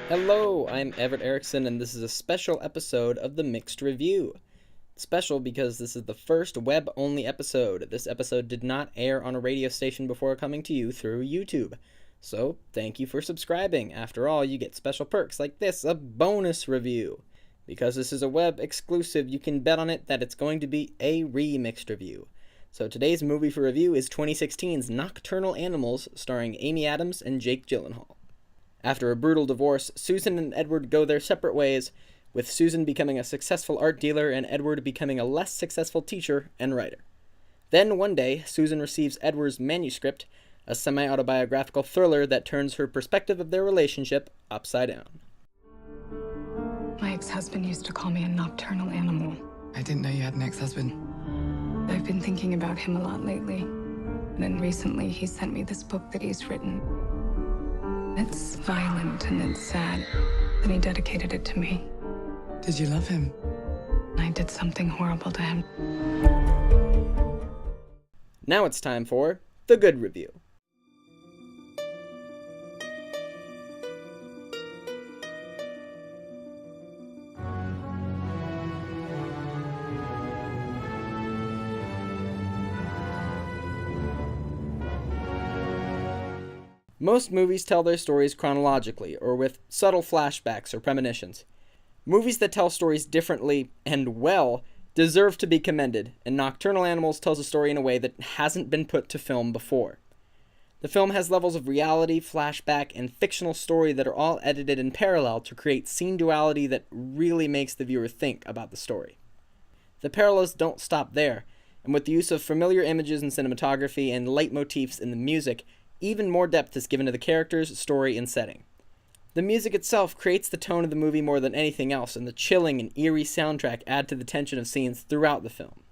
Hello, I'm Everett Erickson, and this is a special episode of the Mixed Review. It's special because this is the first web-only episode. This episode did not air on a radio station before coming to you through YouTube. So, thank you for subscribing. After all, you get special perks like this, a bonus review. Because this is a web exclusive, you can bet on it that it's going to be a remixed review. So today's movie for review is 2016's Nocturnal Animals, starring Amy Adams and Jake Gyllenhaal. After a brutal divorce, Susan and Edward go their separate ways, with Susan becoming a successful art dealer and Edward becoming a less successful teacher and writer. Then, one day, Susan receives Edward's manuscript, a semi-autobiographical thriller that turns her perspective of their relationship upside down. My ex-husband used to call me a nocturnal animal. I didn't know you had an ex-husband. I've been thinking about him a lot lately. And then recently, he sent me this book that he's written. It's violent and it's sad. And he dedicated it to me. Did you love him? I did something horrible to him. Now it's time for the good review. Most movies tell their stories chronologically, or with subtle flashbacks or premonitions. Movies that tell stories differently, and well, deserve to be commended, and Nocturnal Animals tells a story in a way that hasn't been put to film before. The film has levels of reality, flashback, and fictional story that are all edited in parallel to create scene duality that really makes the viewer think about the story. The parallels don't stop there, and with the use of familiar images in cinematography and leitmotifs in the music, even more depth is given to the characters, story, and setting. The music itself creates the tone of the movie more than anything else, and the chilling and eerie soundtrack add to the tension of scenes throughout the film.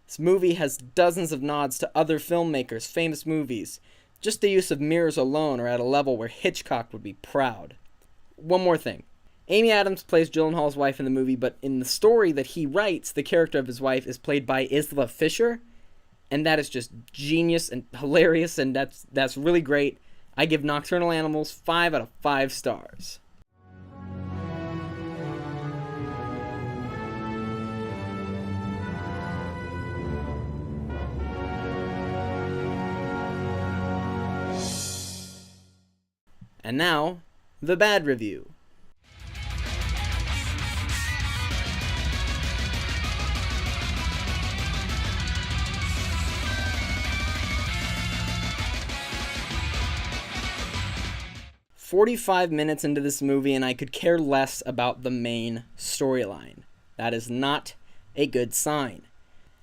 This movie has dozens of nods to other filmmakers' famous movies. Just the use of mirrors alone are at a level where Hitchcock would be proud. One more thing. Amy Adams plays Gyllenhaal's wife in the movie, but in the story that he writes, the character of his wife is played by Isla Fisher, and that is just genius and hilarious, and that's really great. I give Nocturnal Animals 5 out of 5 stars. And now, the bad review. "45 minutes into this movie and I could care less about the main storyline. That is not a good sign.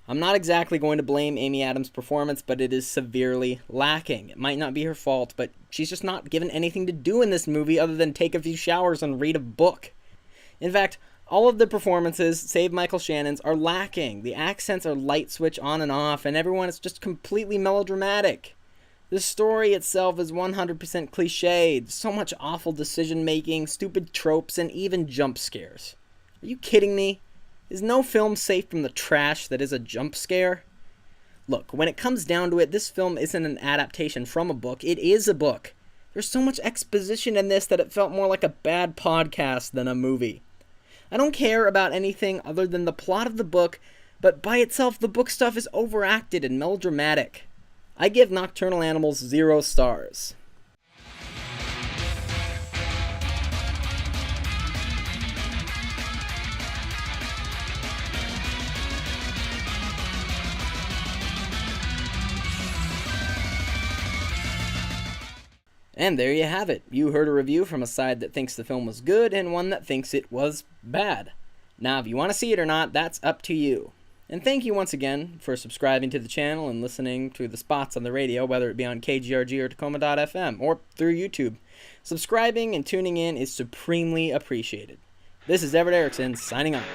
I'm not exactly going to blame Amy Adams' performance, but it is severely lacking. It might not be her fault, but she's just not given anything to do in this movie other than take a few showers and read a book. In fact, all of the performances, save Michael Shannon's, are lacking. The accents are light switch on and off, and everyone is just completely melodramatic. The story itself is 100% cliched, so much awful decision-making, stupid tropes, and even jump scares. Are you kidding me? Is no film safe from the trash that is a jump scare? Look, when it comes down to it, this film isn't an adaptation from a book, it is a book. There's so much exposition in this that it felt more like a bad podcast than a movie. I don't care about anything other than the plot of the book, but by itself, the book stuff is overacted and melodramatic. I give Nocturnal Animals 0 stars. And there you have it. You heard a review from a side that thinks the film was good and one that thinks it was bad. Now, if you want to see it or not, that's up to you. And thank you once again for subscribing to the channel and listening to the spots on the radio, whether it be on KGRG or Tacoma.fm, or through YouTube. Subscribing and tuning in is supremely appreciated. This is Everett Erickson, signing off.